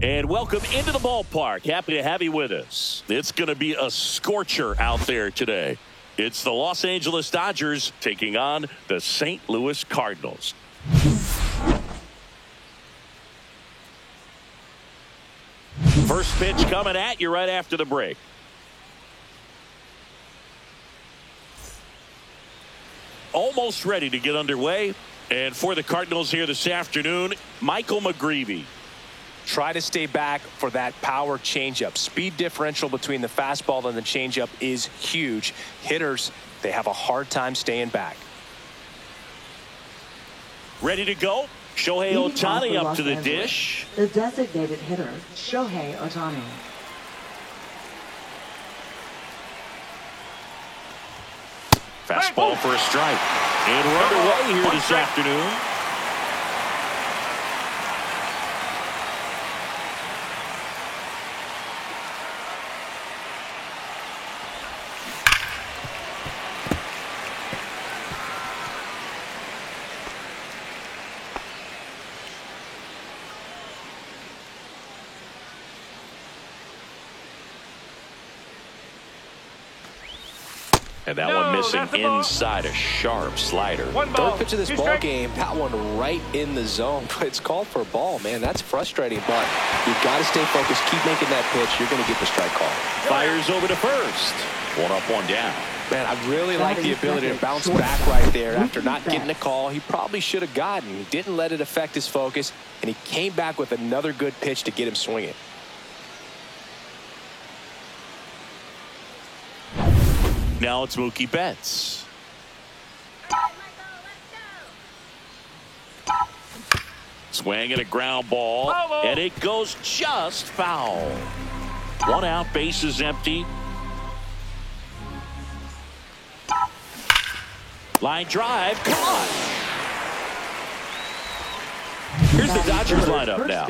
And welcome into the ballpark. Happy to have you with us. It's going to be a scorcher out there today. It's the Los Angeles Dodgers taking on the St. Louis Cardinals. First pitch coming at you right after the break. Almost ready to get underway. And for the Cardinals here this afternoon, Michael McGreevy. Try to stay back for that power changeup. Speed differential between the fastball and the changeup is huge. Hitters, they have a hard time staying back. Ready to go. Shohei Ohtani up to the dish. The designated hitter, Shohei Ohtani. Fastball for a strike. And we're underway here this afternoon. And that one missing inside, a sharp slider. Third pitch of this ball game, that one right in the zone. But it's called for a ball, man. That's frustrating, but you've got to stay focused. Keep making that pitch. You're going to get the strike call. Fires over to first. One up, one down. Man, I really like the ability to bounce back right there after not getting a call. He probably should have gotten. He didn't let it affect his focus, and he came back with another good pitch to get him swinging. Now it's Mookie Betts. Swing and a ground ball, and it goes just foul. One out, bases empty. Line drive, come on. Here's the Dodgers lineup now.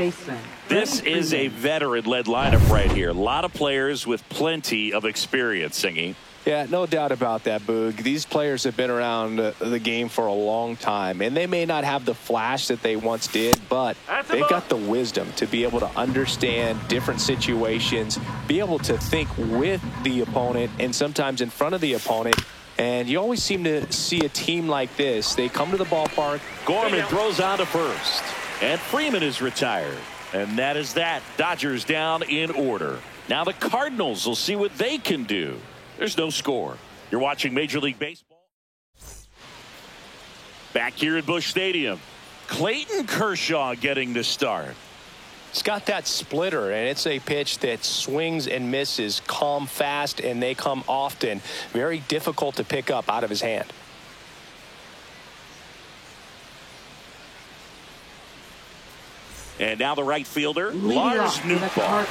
This is a veteran-led lineup right here. A lot of players with plenty of experience, Singy. Yeah, no doubt about that, Boog. These players have been around the game for a long time, and they may not have the flash that they once did, but they've got the wisdom to be able to understand different situations, be able to think with the opponent and sometimes in front of the opponent. And you always seem to see a team like this. They come to the ballpark. Gorman throws on to first, and Freeman is retired. And that is that. Dodgers down in order. Now the Cardinals will see what they can do. There's no score. You're watching Major League Baseball. Back here at Busch Stadium, Clayton Kershaw getting the start. It's got that splitter, and it's a pitch that swings and misses, come fast, and they come often. Very difficult to pick up out of his hand. And now the right fielder, Lars Nootbaar.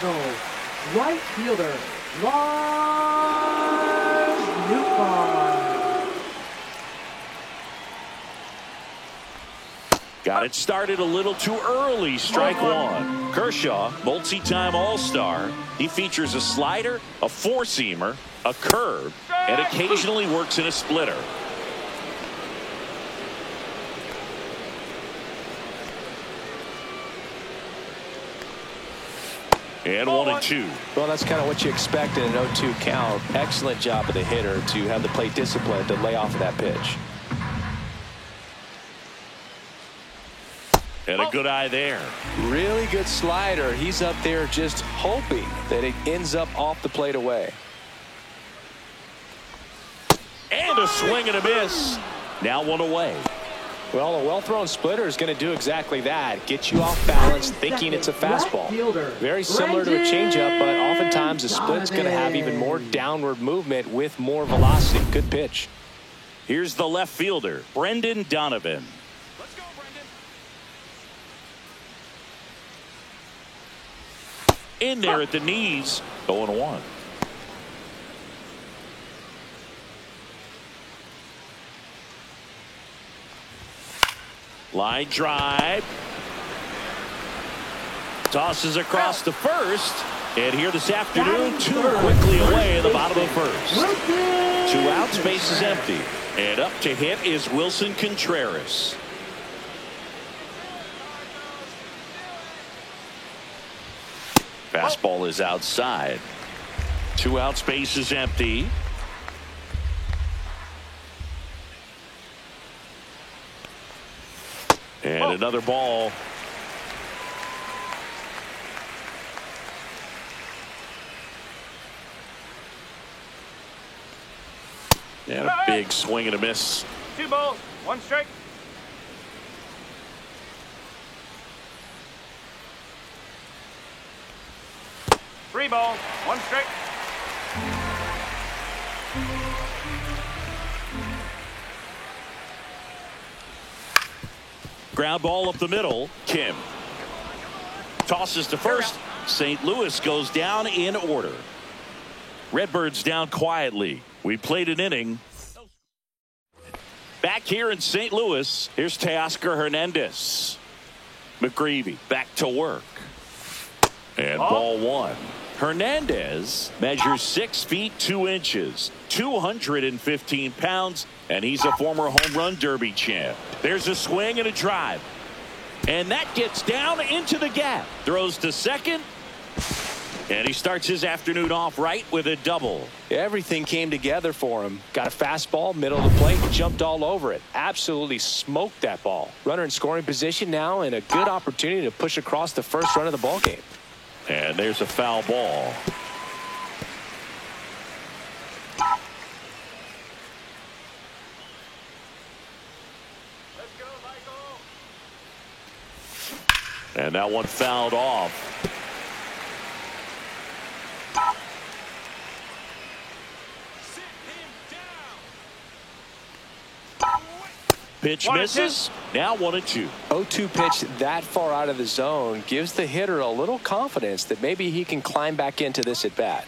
Right fielder, Lars Nootbaar. Got it started a little too early. Strike one. Kershaw, multi-time All-Star. He features a slider, a four-seamer, a curve, and occasionally works in a splitter. And 1-2. Well, that's kind of what you expect in an 0-2 count. Excellent job of the hitter to have the plate discipline to lay off of that pitch. And a good eye there. Really good slider. He's up there just hoping that it ends up off the plate away. And a swing and a miss. Now one away. Well, a well-thrown splitter is going to do exactly that. Get you off balance, thinking it's a fastball. Very similar to a changeup, but oftentimes a split's going to have even more downward movement with more velocity. Good pitch. Here's the left fielder, Brendan Donovan. Let's go, Brendan. In there at the knees, 0-1. Line drive. Tosses across to first. And here this afternoon, two quickly away in the bottom of first. 2 outs, base is empty. And up to hit is Wilson Contreras. Fastball is outside. 2 outs, base is empty. And another ball. And a big swing and a miss. 2 balls, 1 strike. Three balls, 1 strike. Ground ball up the middle. Kim tosses to first. St. Louis goes down in order. Redbirds down quietly. We played an inning. Back here in St. Louis, here's Teoscar Hernandez. McGreevy back to work. And ball 1. Hernandez measures 6 feet 2 inches, 215 pounds, and he's a former home run derby champ. There's a swing and a drive. And that gets down into the gap. Throws to second. And he starts his afternoon off right with a double. Everything came together for him. Got a fastball, middle of the plate, jumped all over it. Absolutely smoked that ball. Runner in scoring position now, and a good opportunity to push across the first run of the ball game. And there's a foul ball. Let's go, Michael. And that one fouled off. Pitch misses. Now 1-2. 0-2 pitch that far out of the zone gives the hitter a little confidence that maybe he can climb back into this at bat.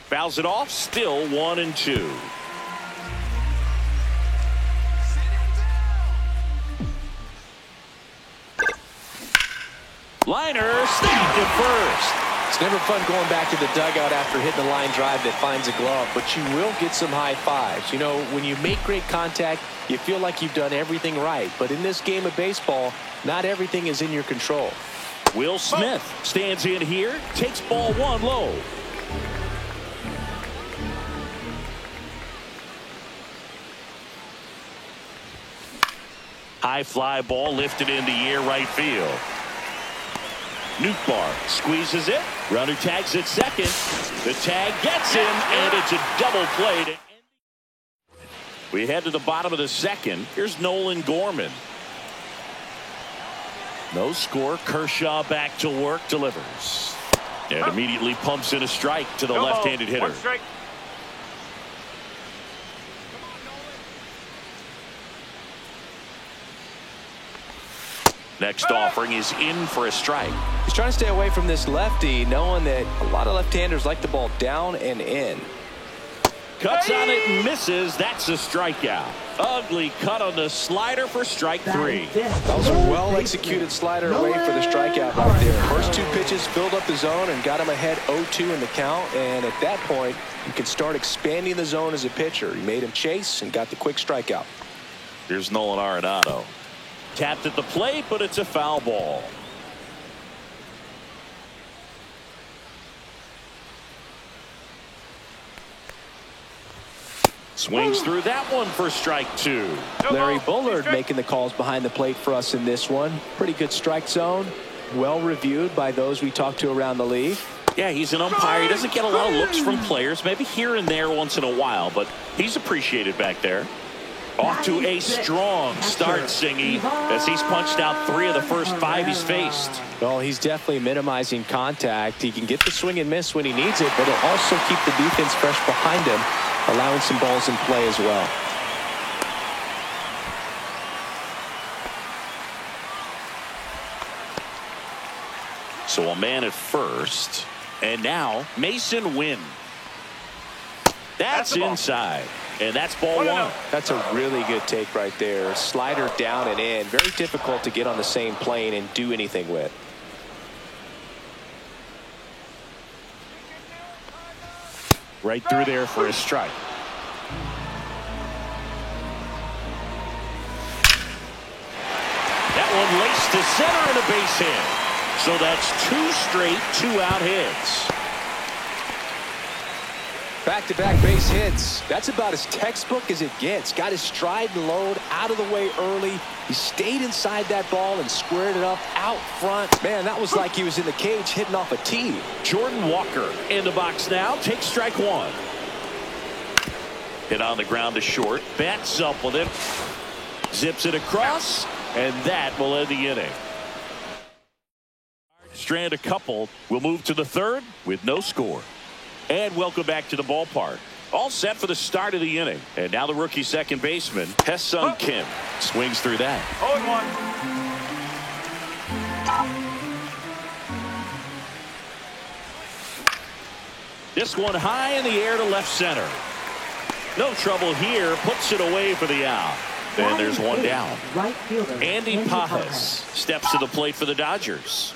Fouls it off. Still 1-2. Liner snapped at first. It's never fun going back to the dugout after hitting a line drive that finds a glove, but you will get some high fives. You know, when you make great contact, you feel like you've done everything right. But in this game of baseball, not everything is in your control. Will Smith stands in here, takes ball 1 low. High fly ball lifted in the air right field. Nootbaar squeezes it. Runner tags at second. The tag gets him, and it's a double play. We head to the bottom of the second. Here's Nolan Gorman. No score. Kershaw back to work, delivers. And immediately pumps in a strike to the left-handed hitter. 1 strike. Next offering is in for a strike. He's trying to stay away from this lefty, knowing that a lot of left-handers like the ball down and in. Cuts on it and misses. That's a strikeout. Ugly cut on the slider for strike 3. That was a well-executed slider away for the strikeout right there. First 2 pitches filled up the zone and got him ahead 0-2 in the count. And at that point, you can start expanding the zone as a pitcher. He made him chase and got the quick strikeout. Here's Nolan Arenado. Tapped at the plate, but it's a foul ball. Swings through that one for strike 2. Larry Bullard making the calls behind the plate for us in this one. Pretty good strike zone. Well reviewed by those we talked to around the league. Yeah, he's an umpire. He doesn't get a lot of looks from players, maybe here and there once in a while, but he's appreciated back there. Off to a strong start, Singy, as he's punched out 3 of the first 5 he's faced. Well, he's definitely minimizing contact. He can get the swing and miss when he needs it, but he'll also keep the defense fresh behind him, allowing some balls in play as well. So a man at first, and now Mason Wynn. That's inside. And that's ball 1. That's a really good take right there. Slider down and in. Very difficult to get on the same plane and do anything with. Right through there for a strike. That one laced to center and a base hit. So that's 2 straight 2-out hits. Back-to-back base hits. That's about as textbook as it gets. Got his stride and load out of the way early. He stayed inside that ball and squared it up out front. Man, that was like he was in the cage hitting off a tee. Jordan Walker in the box now. Takes strike 1. Hit on the ground to short. Bats up with it. Zips it across. And that will end the inning. Strand a couple. We'll move to the third with no score. And welcome back to the ballpark. All set for the start of the inning. And now the rookie second baseman, Hesung Kim, swings through that. 0-1. This one high in the air to left center. No trouble here. Puts it away for the out. And there's one down. Right fielder Andy Pajas steps to the plate for the Dodgers.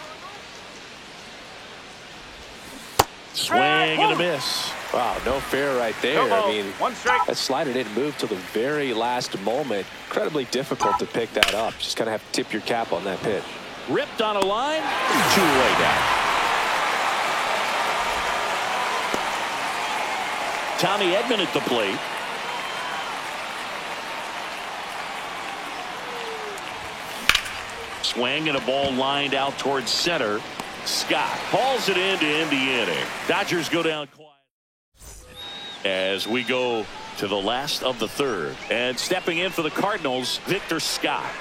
Swing and a miss. Wow, no fair right there. No, I mean, 1 strike. that slider didn't move till the very last moment. Incredibly difficult to pick that up. Just kind of have to tip your cap on that pitch. Ripped on a line. 2-way down. Tommy Edman at the plate. Swing and a ball lined out towards center. Scott hauls it in to end the inning. Dodgers go down quiet as we go to the last of the third. And stepping in for the Cardinals, Victor Scott.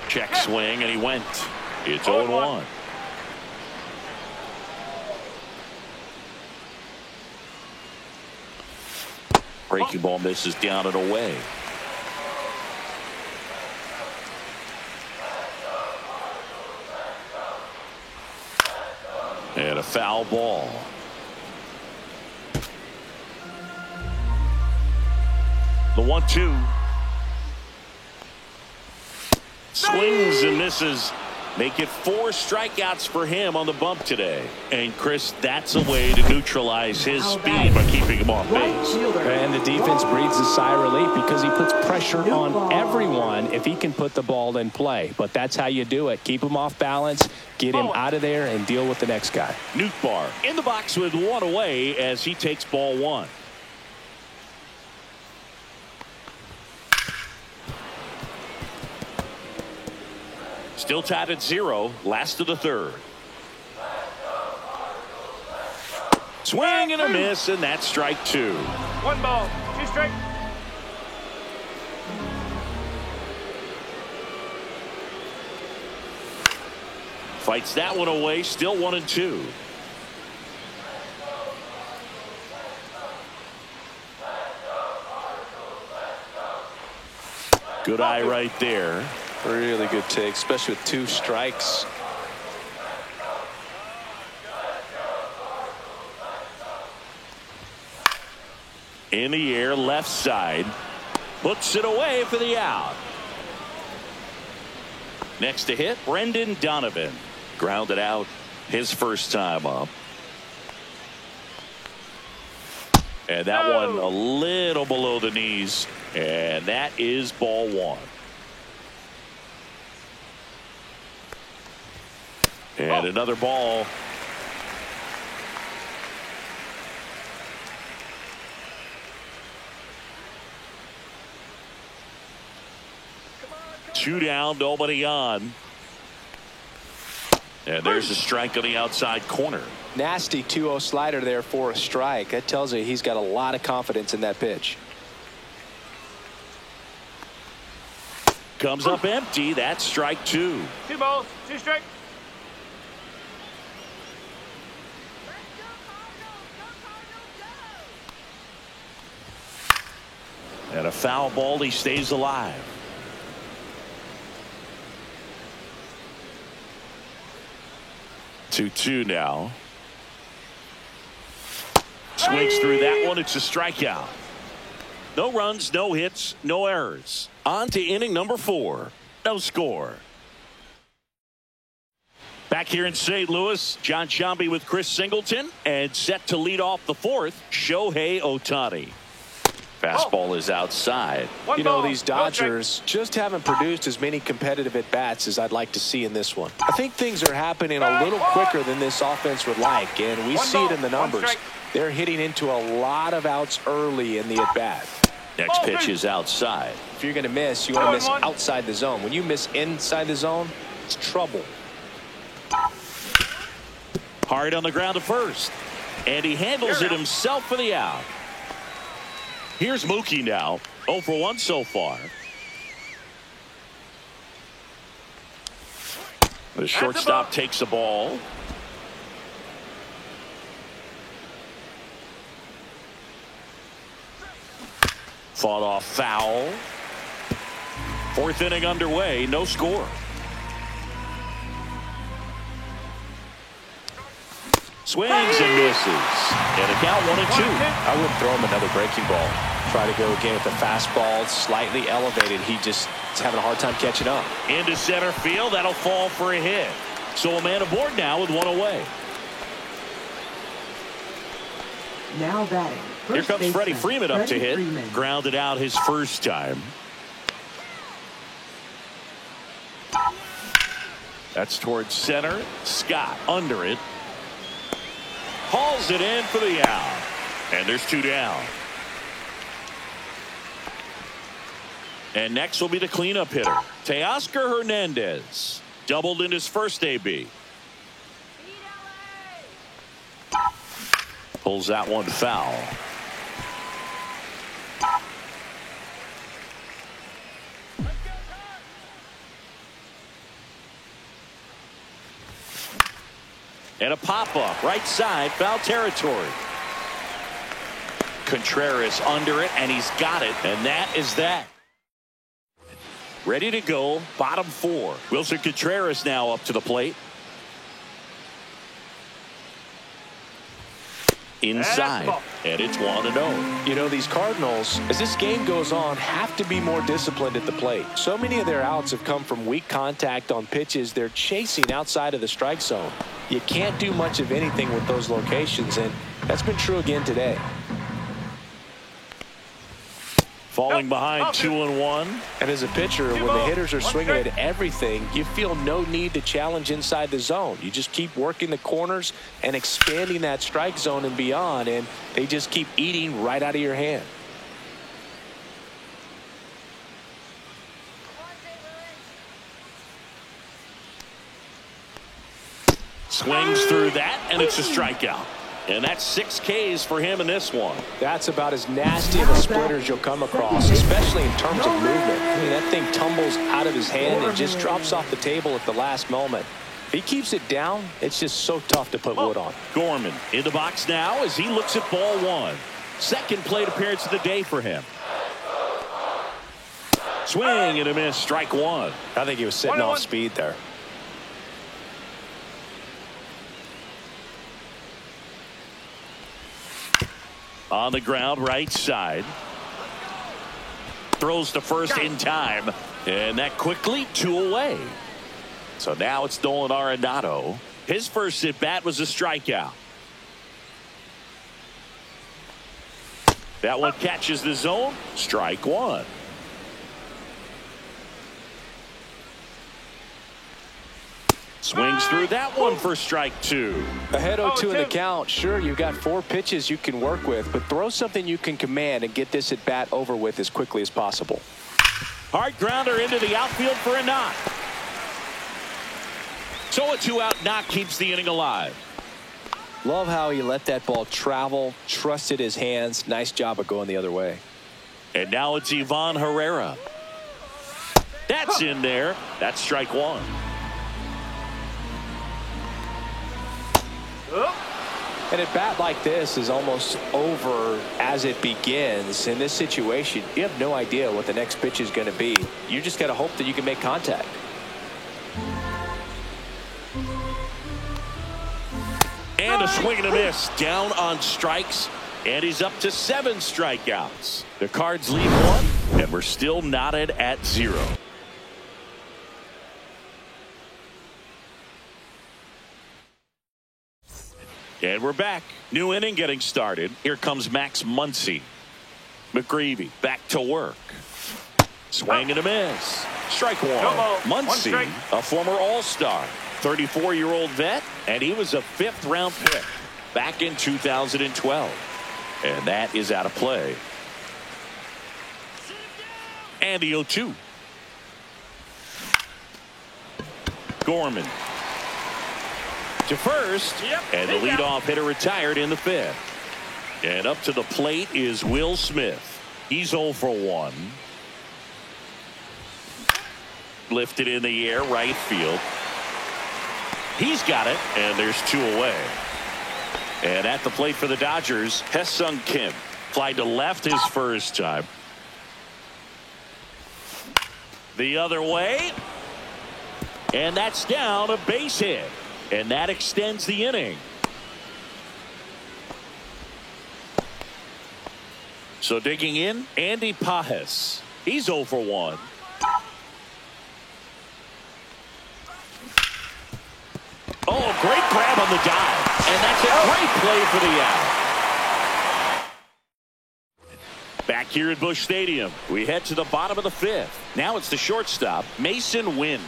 Check swing and he went. It's 0-1. Breaking ball misses down and away. And a foul ball. The 1-2. Swings and misses. Make it 4 strikeouts for him on the bump today. And Chris, that's a way to neutralize his speed by keeping him off base. And the defense breathes a sigh of relief because he puts pressure on everyone if he can put the ball in play. But that's how you do it. Keep him off balance, get him out of there, and deal with the next guy. Nootbaar in the box with 1 away as he takes ball 1. Still tied at 0. Last of the third. Swing and a miss, and that's strike 2. 1 ball, 2 strike. Fights that one away. Still 1-2. Good eye right there. Really good take, especially with 2 strikes. In the air, left side. Puts it away for the out. Next to hit, Brendan Donovan. Grounded out his first time up. And that one a little below the knees. And that is ball 1. And another ball. Two down, nobody on. And there's a strike on the outside corner. Nasty 2-0 slider there for a strike. That tells you he's got a lot of confidence in that pitch. Comes up empty. That's strike 2. 2 balls, 2 strikes. And a foul ball. He stays alive. Two now. Swings through that one. It's a strikeout. No runs, no hits, no errors. On to inning number 4. No score. Back here in St. Louis, John Sciambi with Chris Singleton, and set to lead off the 4th, Shohei Ohtani. Fastball is outside. You know, these Dodgers just haven't produced as many competitive at-bats as I'd like to see in this one. I think things are happening a little quicker than this offense would like, and we see it in the numbers. They're hitting into a lot of outs early in the at-bat. Next pitch is outside. If you're going to miss, you want to miss outside the zone. When you miss inside the zone, it's trouble. Hard on the ground to first. And he handles it himself for the out. Here's Mookie now. 0 for 1 so far. The shortstop takes the ball. Fought off foul. Fourth inning underway. No score. Swings and misses. And a count 1-2. I wouldn't throw him another breaking ball. Try to go again with the fastball slightly elevated. He just is having a hard time catching up. Into center field. That'll fall for a hit. So a man aboard now with one away. Now batting. Here comes Freddie Freeman up to hit. Freeman. Grounded out his first time. That's towards center. Scott under it. Hauls it in for the out. And there's 2 down. And next will be the cleanup hitter, Teoscar Hernandez. Doubled in his first AB. Pulls that one foul. And a pop-up right side, foul territory. Contreras under it, and he's got it, and that is that. Ready to go, bottom 4. Wilson Contreras now up to the plate. Inside, and it's 1-0. You know, these Cardinals, as this game goes on, have to be more disciplined at the plate. So many of their outs have come from weak contact on pitches they're chasing outside of the strike zone. You can't do much of anything with those locations, and that's been true again today. Falling behind 2-1. And as a pitcher, when the hitters are swinging at everything, you feel no need to challenge inside the zone. You just keep working the corners and expanding that strike zone and beyond, and they just keep eating right out of your hand. Swings through that, and it's a strikeout. And that's 6 Ks for him in this one. That's about as nasty of a splitter as you'll come across, especially in terms of movement. I mean, that thing tumbles out of his hand and just drops off the table at the last moment. If he keeps it down, it's just so tough to put wood on. Gorman in the box now as he looks at ball 1. Second plate appearance of the day for him. Swing and a miss, strike 1. I think he was sitting off speed there. On the ground, right side. Throws to first in time. And that quickly 2 away. So now it's Nolan Arenado. His first at bat was a strikeout. That one catches the zone. Strike 1. Swings through that one for strike 2. Ahead 0-2 in the count. Sure, you've got 4 pitches you can work with, but throw something you can command and get this at bat over with as quickly as possible. Hard grounder into the outfield for a knock. So a 2-out knock keeps the inning alive. Love how he let that ball travel, trusted his hands. Nice job of going the other way. And now it's Ivan Herrera. That's in there. That's strike 1. An at bat like this is almost over as it begins. In this situation, you have no idea what the next pitch is going to be. You just got to hope that you can make contact. And a swing and a miss down on strikes, and he's up to 7 strikeouts. The Cards lead 1, and we're still knotted at 0. And we're back. New inning getting started. Here comes Max Muncy. McGreevy back to work. Swing and a miss. Strike one. No ball. One Muncy, strike. a former All-Star, 34-year-old vet, and he was a 5th-round pick back in 2012. And that is out of play. And the 0-2. Gorman to first, and the leadoff hitter retired in the 5th. And up to the plate is Will Smith. He's 0 for 1. Lifted in the air, right field. He's got it, and there's 2 away. And at the plate for the Dodgers, Hye-Sung Kim. Fly to left his first time. The other way. And that's down, a base hit. And that extends the inning. So digging in, Andy Pages. He's 0 for 1. Oh, great grab on the dive. And that's a great play for the out. Back here at Busch Stadium, we head to the bottom of the 5th. Now it's the shortstop, Mason Wynn.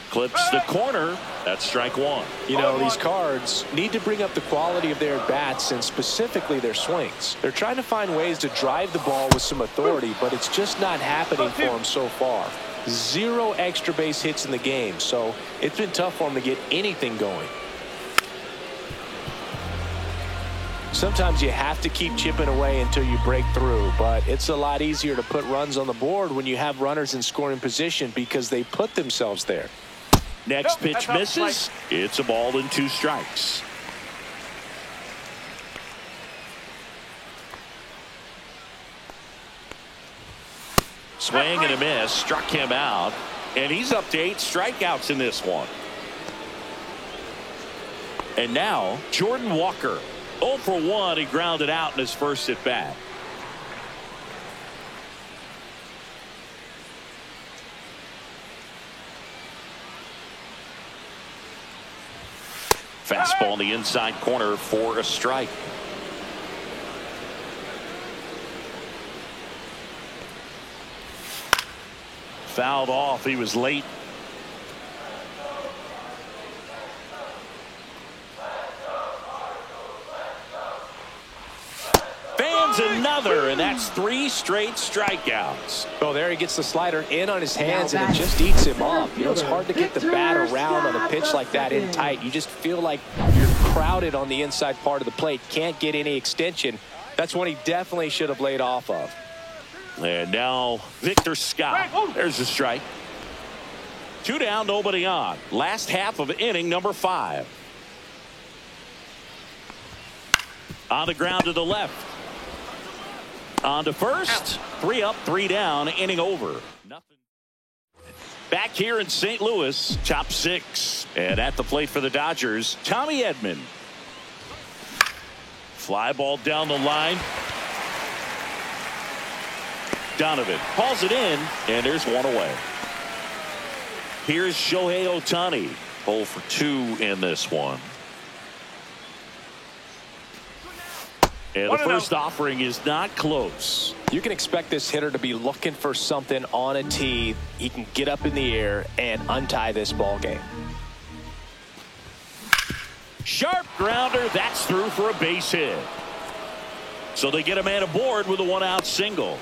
Clips the corner. That's strike one. You know, these Cards need to bring up the quality of their bats and specifically their swings. They're trying to find ways to drive the ball with some authority, but it's just not happening for them so far. 0 extra base hits in the game, so it's been tough for them to get anything going. Sometimes you have to keep chipping away until you break through, but it's a lot easier to put runs on the board when you have runners in scoring position because they put themselves there. Next pitch misses. It's a ball and 2 strikes. Swing and a miss. Struck him out. And he's up to 8 strikeouts in this one. And now Jordan Walker. 0 for 1. He grounded out in his first at bat. Fastball in the inside corner for a strike. Fouled off. He was late. Fans another, and that's 3 straight strikeouts. Oh, there he gets the slider in on his hands, and it just eats him up. You know, it's hard to get the bat around on a pitch like that in tight. You just feel like you're crowded on the inside part of the plate. Can't get any extension. That's one he definitely should have laid off of. And now Victor Scott. There's a strike. 2 down, nobody on. Last half of inning number 5. On the ground to the left. On to first. 3 up, 3 down. Inning over. Nothing. Back here in St. Louis, top 6. And at the plate for the Dodgers, Tommy Edman. Fly ball down the line. Donovan hauls it in, and there's 1 away. Here's Shohei Ohtani. 0 for 2 in this one. And the first offering is not close. You can expect this hitter to be looking for something on a tee. He can get up in the air and untie this ball game. Sharp grounder. That's through for a base hit. So they get a man aboard with a 1-out single.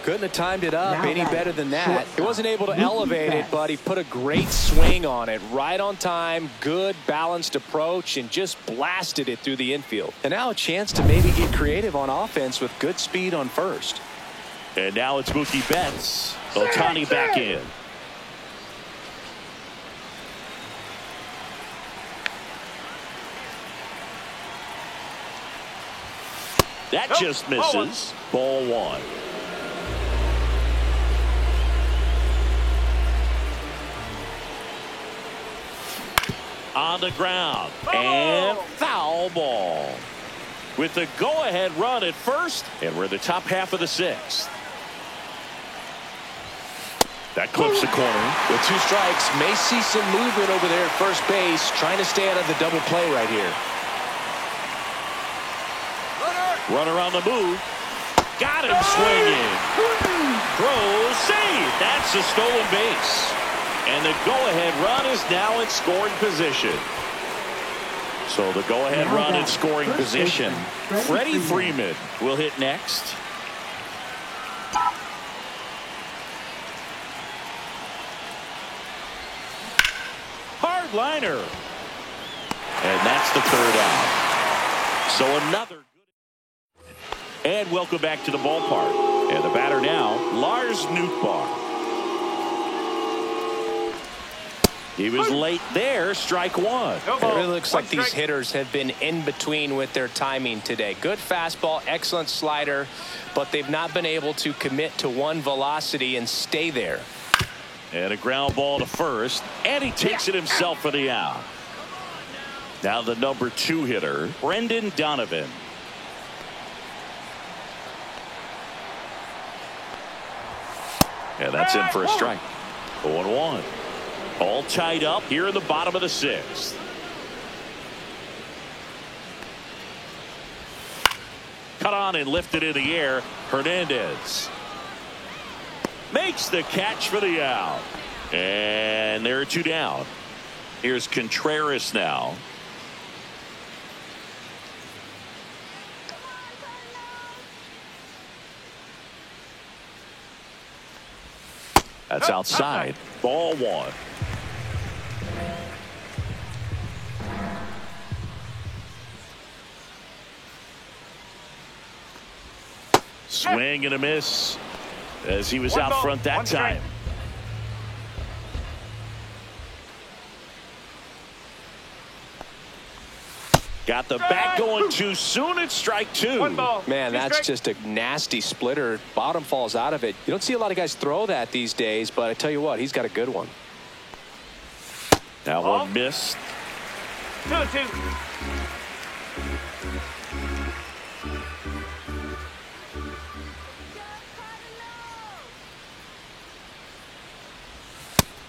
Couldn't have timed it up any better than that. He wasn't able to elevate it, but he put a great swing on it. Right on time, good balanced approach, and just blasted it through the infield. And now a chance to maybe get creative on offense with good speed on first. And now it's Mookie Betts. Ohtani back in. That just misses. Ball 1. On the ground. And foul ball. With the go-ahead run at first, and we're in the top half of the 6th. That clips the corner. With 2 strikes, may see some movement over there at first base, trying to stay out of the double play right here. Runner on the move. Got him swinging. Throw, save. That's a stolen base. And the go-ahead run is now in scoring position. So the go-ahead run in scoring position. Freddie Freeman will hit next. Hard liner. And that's the 3rd out. So another good. And welcome back to the ballpark. And the batter now, Lars Nootbaar. He was late there, strike 1. It really looks like these hitters have been in between with their timing today. Good fastball, excellent slider, but they've not been able to commit to one velocity and stay there. And a ground ball to first, and he takes it himself for the out. Now the number 2 hitter, Brendan Donovan. And that's in for a strike. 0-1. All tied up here in the bottom of the 6th. Cut on and lifted in the air. Hernandez makes the catch for the out. And there are 2 down. Here's Contreras now. That's outside. Ball 1. Swing and a miss as he was out front that time. Got the bat going too soon. It's strike 2. Man, that's just a nasty splitter. Bottom falls out of it. You don't see a lot of guys throw that these days, but I tell you what, he's got a good one. That one missed. 2-2.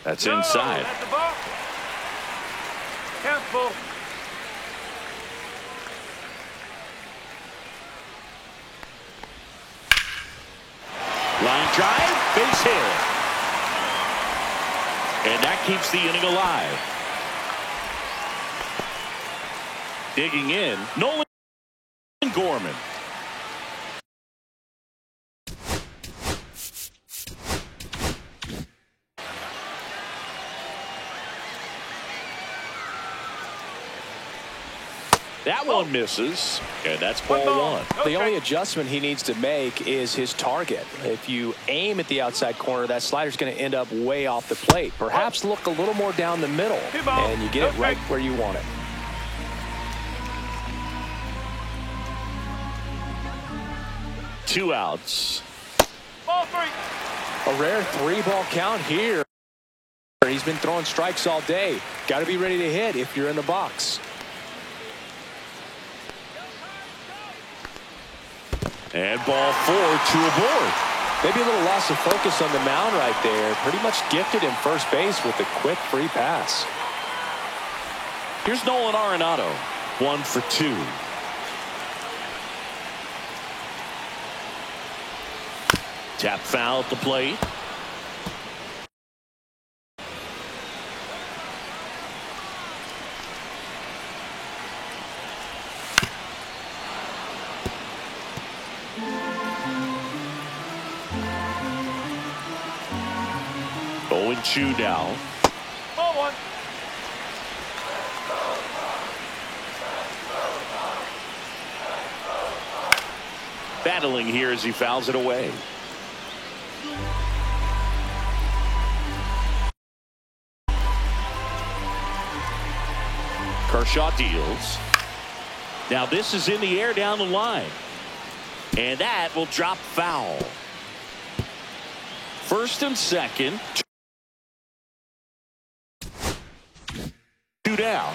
That's inside. That's the ball. Count full. Line drive, base hit. And that keeps the inning alive. Digging in, Nolan Gorman. That one misses, and that's ball 1. The only adjustment he needs to make is his target. If you aim at the outside corner, that slider's going to end up way off the plate. Perhaps look a little more down the middle, and you get it right where you want it. Two outs. Ball 3. A rare 3-ball count here. He's been throwing strikes all day. Got to be ready to hit if you're in the box. And ball 4, 2 aboard. Maybe a little loss of focus on the mound right there. Pretty much gifted him first base with a quick free pass. Here's Nolan Arenado. 1 for 2. Tap foul at the plate. Oh, and 2 now. Ball 1. Battling here as he fouls it away. Kershaw deals. Now this is in the air down the line. And that will drop foul. First and second. 2 down.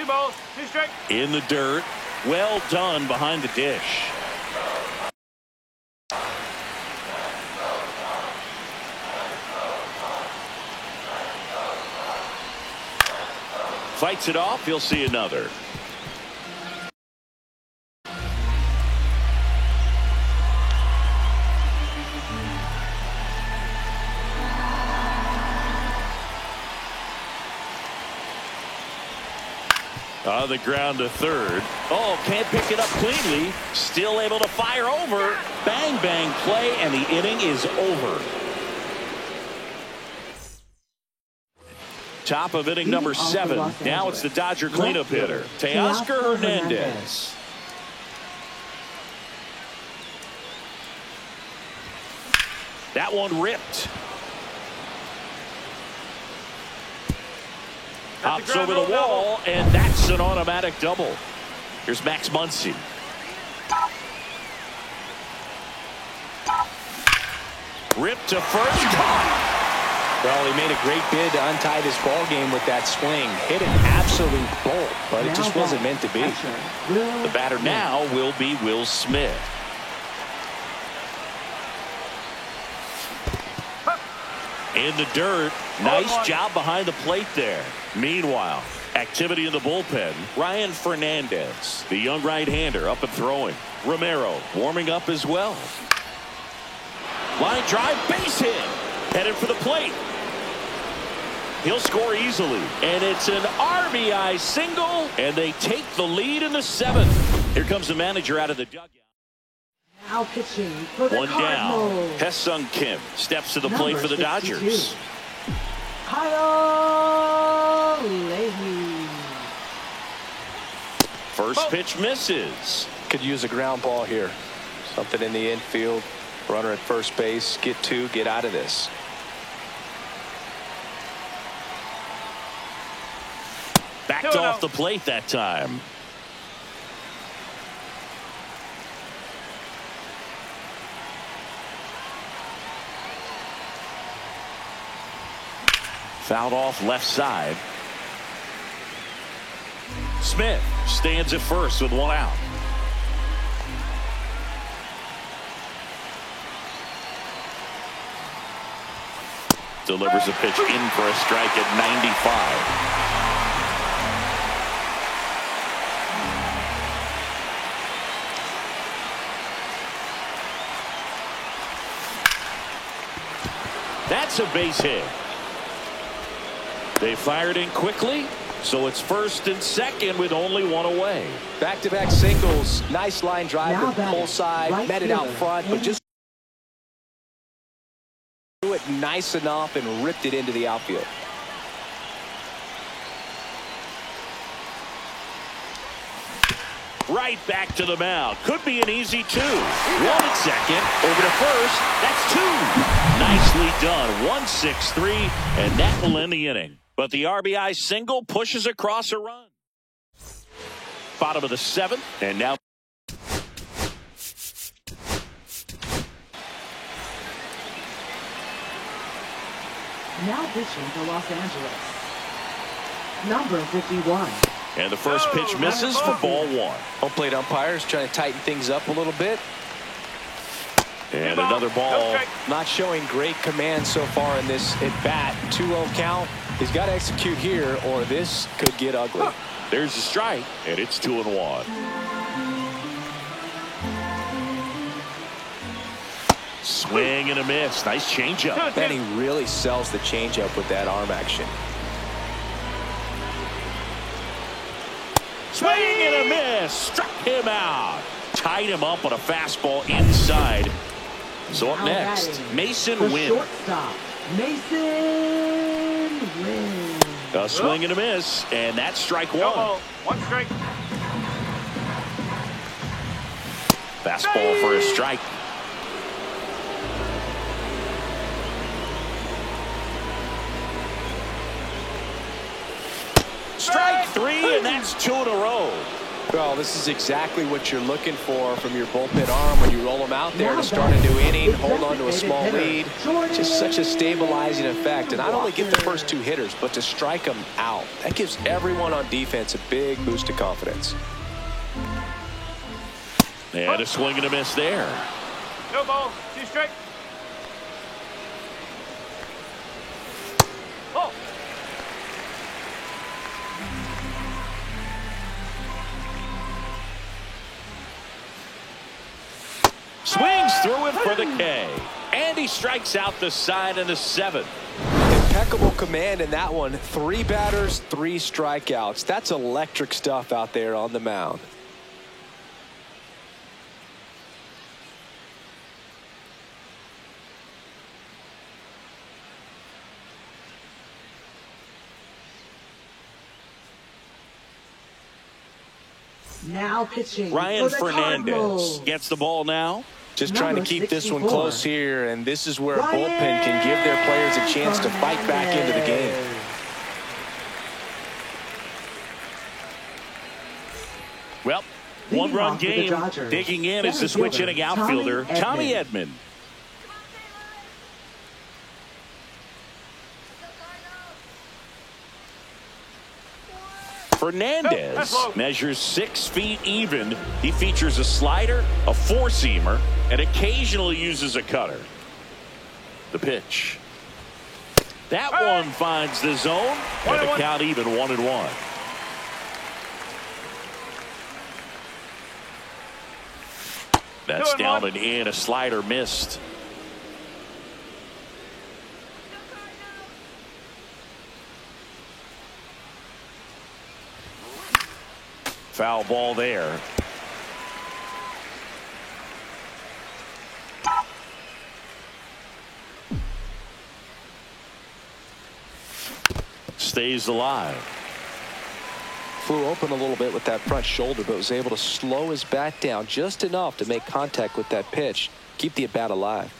2 balls, 2 strikes. In the dirt. Well done behind the dish. Fights it off. He'll see another. On the ground to third. Oh, can't pick it up cleanly. Still able to fire over. Bang, bang play, and the inning is over. Top of inning number 7. Now it's the Dodger cleanup hitter, Teoscar Hernandez. That one ripped. Hops over the wall, and that's an automatic double. Here's Max Muncy. Ripped to first. Caught. Well, he made a great bid to untie this ball game with that swing. Hit an absolute bolt, but it just wasn't meant to be. The batter now will be Will Smith. In the dirt. Nice job behind the plate there. Meanwhile, activity in the bullpen. Ryan Fernandez, the young right-hander, up and throwing. Romero warming up as well. Line drive, base hit. Headed for the plate. He'll score easily. And it's an RBI single. And they take the lead in the 7th. Here comes the manager out of the dugout. Now pitching for the One down. Cardinals. Hesung Kim steps to the plate for the Dodgers. Kyle Leahy. First pitch misses. Could use a ground ball here. Something in the infield. Runner at first base. Get 2. Get out of this. Backed off the plate that time. Fouled off left side. Smith stands at first with 1 out. Delivers a pitch in for a strike at 95. That's a base hit. They fired in quickly, so it's first and second with only 1 away. Back-to-back singles. Nice line drive Now with the pull side. right Met it out fielder. front, but just do it nice enough and ripped it into the outfield. Right back to the mound. Could be an easy 2. 1 at second. Over to first. That's 2. Nicely done. 1-6-3, and that will end the inning. But the RBI single pushes across a run. Bottom of the 7th, and now. Now pitching for Los Angeles. Number 51. And the first pitch misses for ball 1. Home plate umpires trying to tighten things up a little bit. And another ball. Not showing great command so far in this at bat. 2-0 count. He's got to execute here, or this could get ugly. There's a strike, and it's 2-1. Swing and a miss. Nice changeup. And he really sells the changeup with that arm action. Swing and a miss. Struck him out. Tied him up on a fastball inside. So up Now next, batting, Mason the Wynn. shortstop, Mason Wynn. A swing and a miss, and that's strike 1. 1 strike. Fastball for a strike. Strike 3, and that's 2 in a row. Well, this is exactly what you're looking for from your bullpen arm when you roll them out there to start a new inning, hold on to a small lead. Just such a stabilizing effect. And not only get the first two hitters, but to strike them out. That gives everyone on defense a big boost of confidence. And a swing and a miss there. No ball. 2 strike. Oh. Swings through it for the K. And he strikes out the side in the 7th. Impeccable command in that one. 3 batters, 3 strikeouts. That's electric stuff out there on the mound. Now pitching. Ryan for the Fernandez Cardinals. gets the ball now. Just trying to keep this one 64. close here, and this is where a bullpen can give their players a chance to fight back into the game. Well, Leading one-run off for the game. Dodgers. Digging in is the Center switch hitting fielder, outfielder, Tommy Tommy Edman. Fernandez measures 6 feet even. He features a slider, a 4-seamer, and occasionally uses a cutter. The pitch. That one finds the zone, and the count even 1-1. That's down and in. A slider missed. Foul ball there. Stays alive. Flew open a little bit with that front shoulder, but was able to slow his bat down just enough to make contact with that pitch. Keep the at-bat alive.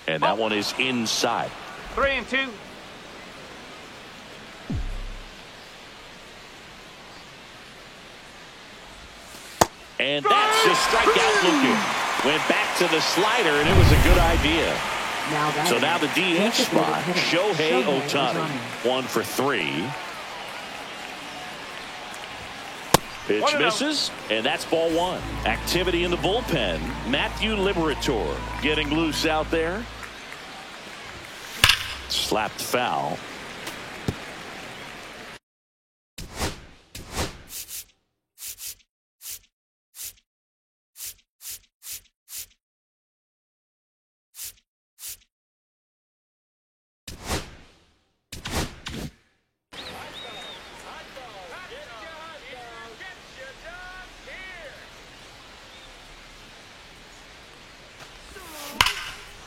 And that one is inside. 3-2. And that's just strikeout looking. Went back to the slider, and it was a good idea. So now the DH spot, Shohei Ohtani. 1 for 3. Pitch misses, and that's ball 1. Activity in the bullpen. Matthew Liberatore getting loose out there. Slapped foul.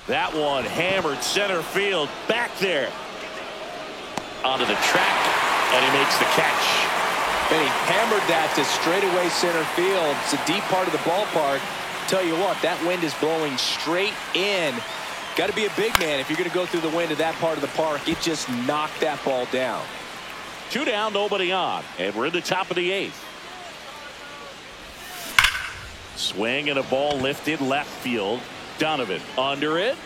That one hammered center field back there onto the track, and he makes the catch. And he hammered that to straightaway center field. It's a deep part of the ballpark. Tell you what, that wind is blowing straight in. Got to be a big man if you're going to go through the wind of that part of the park. It just knocked that ball down. 2 down, nobody on, and we're in the top of the 8th. Swing and a ball lifted left field. Donovan under it.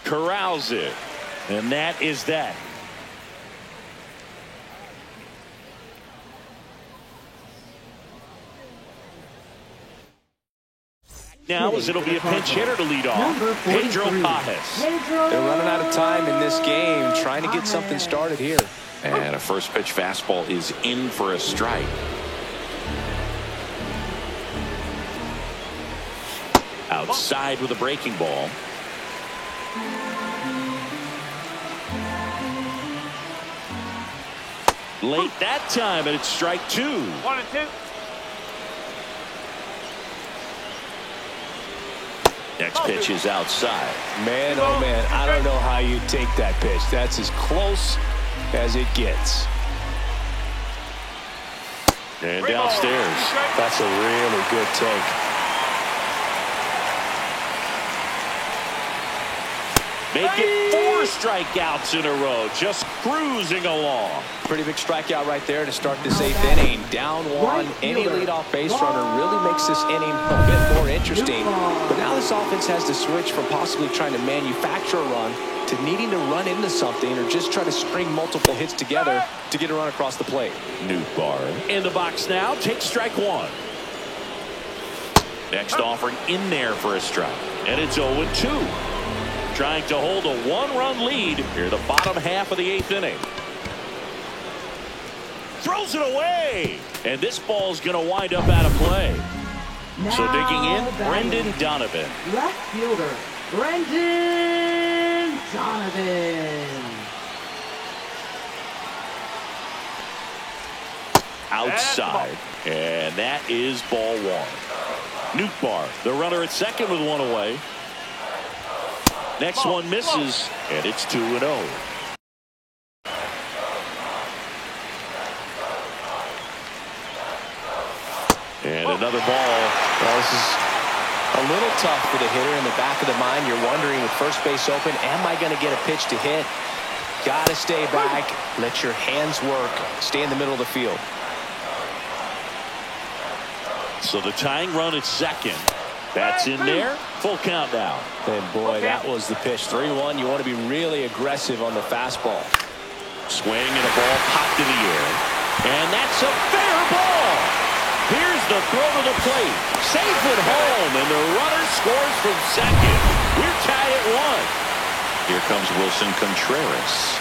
Corrals it. And that is that. Now as it'll be a pinch hitter to lead off. Pedro Pajes. They're running out of time in this game, trying to get something started here. And a first pitch fastball is in for a strike. Outside with a breaking ball. Late that time, and it's strike 2. 1-2. Next pitch is outside. Man, oh man, I don't know how you take that pitch. That's as close as it gets. And downstairs. That's a really good take. Make it 4 4 strikeouts in a row, just cruising along. Pretty big strikeout right there to start this 8th inning. Down one, any leadoff base runner really makes this inning a bit more interesting. But now this offense has to switch from possibly trying to manufacture a run to needing to run into something or just try to string multiple hits together to get a run across the plate. Nootbaar in the box now, takes strike 1. Next offering in there for a strike. And it's 0-2. Trying to hold a 1-run lead here the bottom half of the 8th inning. Throws it away. And this ball's going to wind up out of play. Now So digging in, Brendan Donovan. Left fielder, Brendan Donovan. Outside. And that is ball 1. Nootbaar, the runner at second with 1 away. Next one misses, and it's 2-0. And another ball. Well, this is a little tough for the hitter. In the back of the mind, you're wondering with first base open, am I going to get a pitch to hit? Got to stay back. Let your hands work. Stay in the middle of the field. So the tying run at second. That's in there. Full count now. And boy, that was the pitch. 3-1. You want to be really aggressive on the fastball. Swing and a ball popped in the air. And that's a fair ball. Here's the throw to the plate. Safe at home, and the runner scores from second. We're tied at 1. Here comes Wilson Contreras.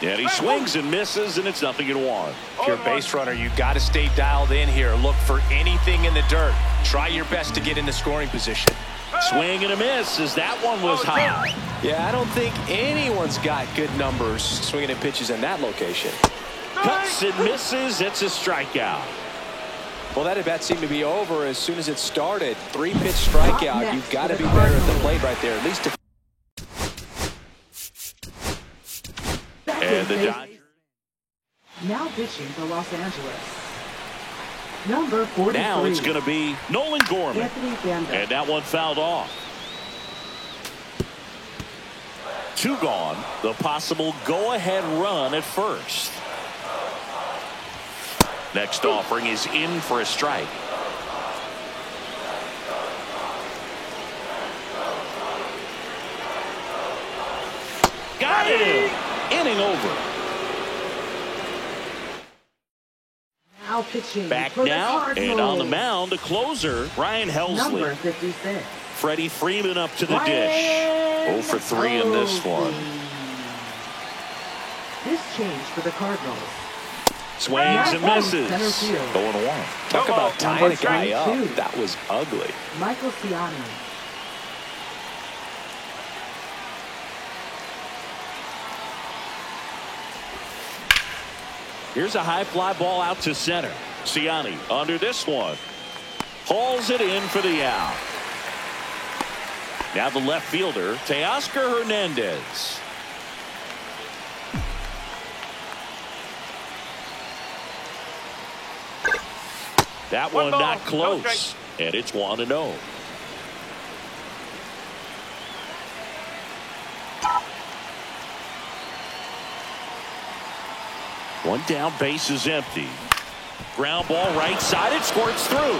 And he swings and misses, and it's 0-1. If you're a base runner, you got to stay dialed in here. Look for anything in the dirt. Try your best to get in the scoring position. Swing and a miss as that one was high. Yeah, I don't think anyone's got good numbers swinging at pitches in that location. Cuts and misses. It's a strikeout. Well, that at bat seemed to be over as soon as it started. 3-pitch strikeout. You've got to be better at the plate right there, at least to. And the Dodgers. Now pitching for Los Angeles. Number 43. Now it's going to be Nolan Gorman. Anthony Banda. And that one fouled off. 2 gone. The possible go-ahead run at first. Next offering is in for a strike. Got it. Inning over. Now pitching Back for now, the and on the Cardinals. mound, the closer, Ryan Number Helsley. 56. Freddie Freeman up to the dish. 0 for 3 in this one. This change for the Cardinals. Swings and misses. Center field. 0-1. Talk about tying a guy up. 22. That was ugly. Michael Ciani. Here's a high fly ball out to center. Ciani under this one. Hauls it in for the out. Now the left fielder, Teoscar Hernandez. That one ball, not no close. strike. And it's 1-0. One down, base is empty. Ground ball right side, it squirts through.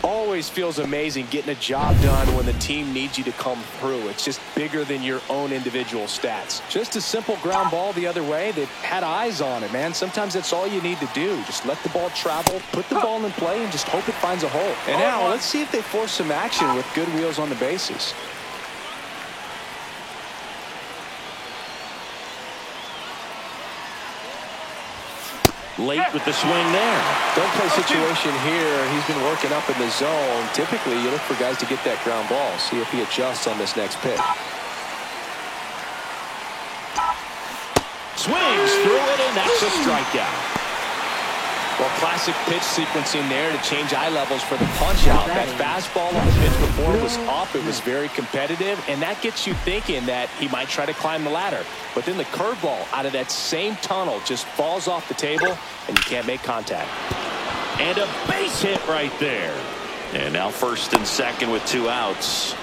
Always feels amazing getting a job done when the team needs you to come through. It's just bigger than your own individual stats. Just a simple ground ball the other way. They've had eyes on it, man. Sometimes that's all you need to do. Just let the ball travel, put the ball in play, and just hope it finds a hole. And now let's see if they force some action with good wheels on the bases. Late with the swing there. Don't play situation here. He's been working up in the zone. Typically, you look for guys to get that ground ball. See if he adjusts on this next pitch. Swings through it, and that's a strikeout. Well, classic pitch sequencing there to change eye levels for the punch out. That fastball on the pitch before was up. It was very competitive, and that gets you thinking that he might try to climb the ladder. But then the curveball out of that same tunnel just falls off the table, and you can't make contact. And a base hit right there. And now first and second with 2 outs.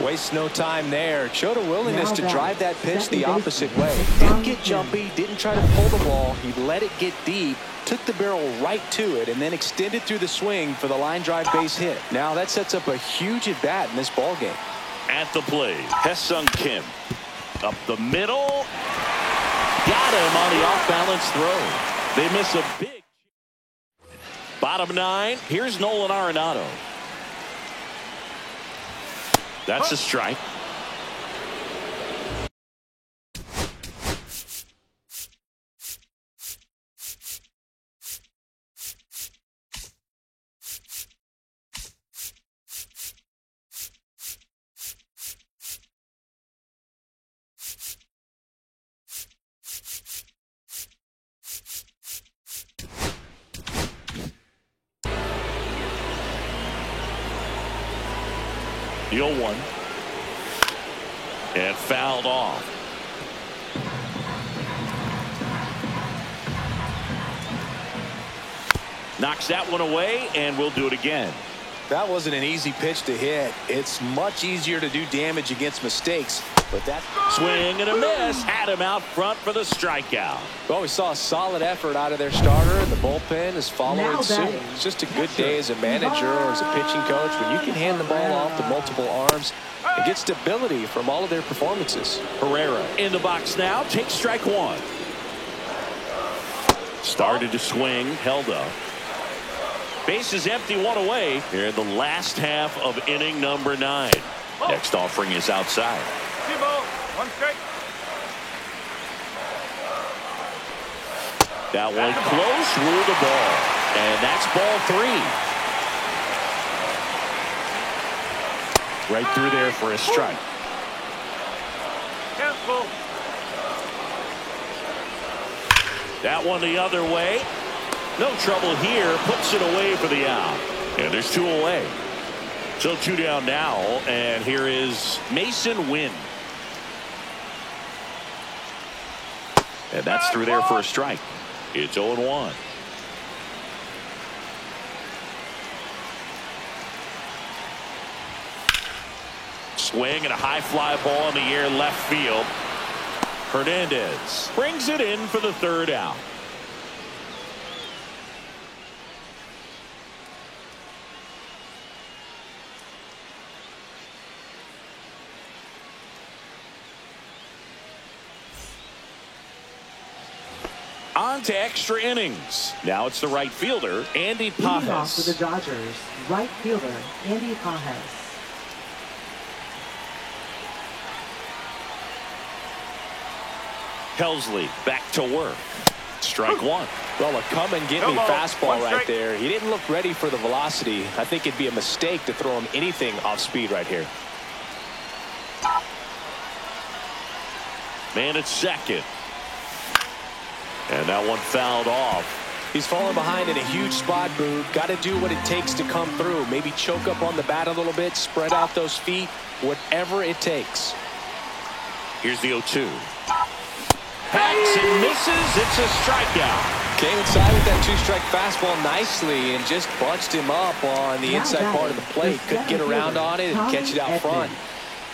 Wastes no time there. Showed a willingness to drive that pitch the opposite way. Didn't get jumpy, didn't try to pull the ball. He let it get deep, took the barrel right to it, and then extended through the swing for the line drive base hit. Now that sets up a huge at-bat in this ball game. At the plate, Hae-Sung Kim. Up the middle. Got him on the off-balance throw. They miss a big. Bottom 9, here's Nolan Arenado. That's a strike. The 0-1. And fouled off. Knocks that one away, and we'll do it again. That wasn't an easy pitch to hit. It's much easier to do damage against mistakes, but that swing and a miss had him out front for the strikeout. Well, we saw a solid effort out of their starter, and the bullpen is following suit. It's just a good day as a manager or as a pitching coach when you can hand the ball off to multiple arms and get stability from all of their performances. Herrera in the box now, takes strike 1. Started to swing, held up. Base is empty, 1 away here in the last half of inning number 9. Next offering is outside. 2 balls, 1 strike. That one close, ruled the ball. And that's ball 3. Right through there for a strike. Count full. That one the other way. No trouble here. Puts it away for the out. And there's 2 away. So 2 down now. And here is Masyn Winn. And that's through there for a strike. It's 0-1. Swing and a high fly ball in the air left field. Hernandez brings it in for the 3rd out. On to extra innings. Now it's the right fielder, Andy Leading off Pages. for the Dodgers, right fielder, Andy Pages. Helsley back to work. Strike 1. Well, a come-and-get-me ball, fastball 1 right strike. there. He didn't look ready for the velocity. I think it'd be a mistake to throw him anything off speed right here. Man at second. And that one fouled off. He's falling behind in a huge spot, Boog. Got to do what it takes to come through. Maybe choke up on the bat a little bit, spread out those feet, whatever it takes. Here's the 0-2. Hacks and misses. It's a strikeout. Came inside with that 2-strike fastball nicely and just bunched him up on the inside part of the plate. Couldn't get around on it and catch it out front.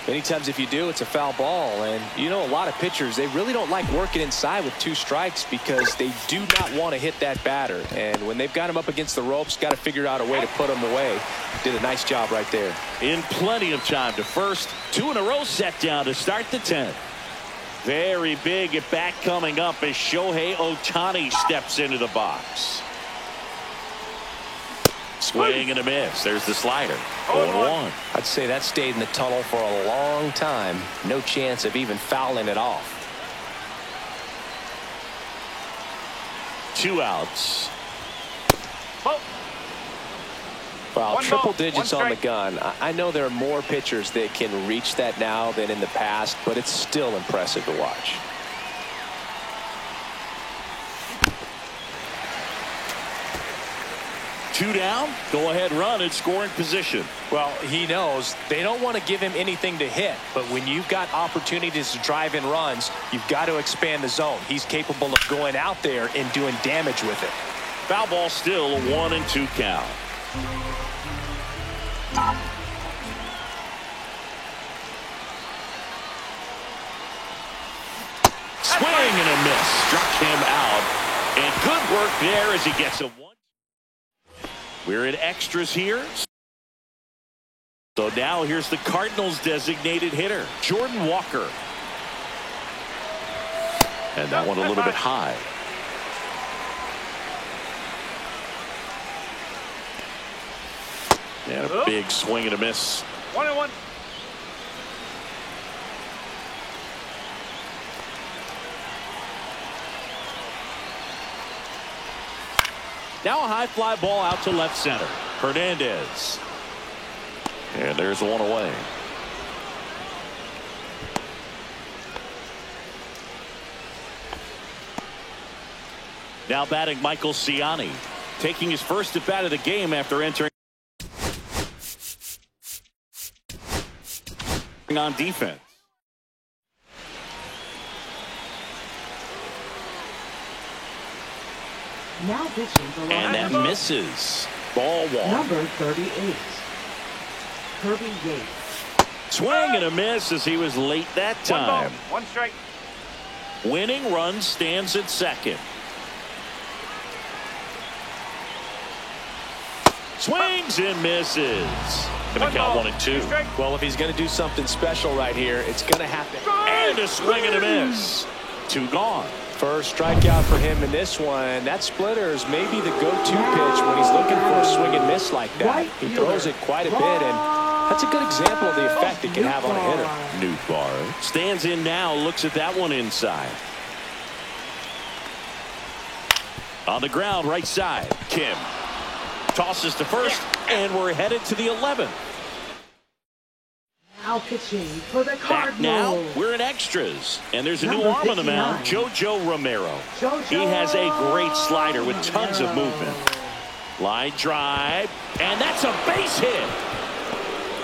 Many times if you do, it's a foul ball. And you know, a lot of pitchers, they really don't like working inside with 2 strikes because they do not want to hit that batter. And when they've got him up against the ropes, got to figure out a way to put him away. Did a nice job right there. In plenty of time to first. 2 in a row set down to start the 10th. Very big at bat coming up as Shohei Ohtani steps into the box. Swing and a miss. There's the slider. 0-1. I'd say that stayed in the tunnel for a long time. No chance of even fouling it off. 2 outs. Well, 1 triple ball, digits 1 on the strike. gun. I know there are more pitchers that can reach that now than in the past, but it's still impressive to watch. 2 down. Go ahead, run and scoring position. Well, he knows they don't want to give him anything to hit, but when you've got opportunities to drive in runs, you've got to expand the zone. He's capable of going out there and doing damage with it. Foul ball still, a 1-2 count. Swing and a miss. Struck him out. And good work there as he gets a 1. We're in extras here. So now here's the Cardinals designated hitter, Jordan Walker. And that one a little bit high. And a big swing and a miss. 1-1. Now a high fly ball out to left center. Hernandez. And there's one away. Now batting Michael Ciani, taking his first at bat of the game after entering on defense. Now pitching the And that lineup. misses. Ball 1. Number 38, Kirby Yates. Swing and a miss as he was late that 1 ball, time. 1 strike. Winning run stands at second. Swings and misses. Gonna count 1-2. Well, if he's going to do something special right here, it's going to happen. And a swing and a miss. 2 gone. First strikeout for him in this one. That splitter is maybe the go-to pitch when he's looking for a swing and miss like that. He throws it quite a bit, and that's a good example of the effect it can have on a hitter. Nootbaar stands in now, looks at that one inside. On the ground, right side. Kim tosses to first, and we're headed to the 11th. Now pitching for the Back Cardinals. now, we're in extras, and there's a new Number arm on the mound, 59. JoJo Romero. JoJo He has a great slider with tons of movement. Line drive, and that's a base hit.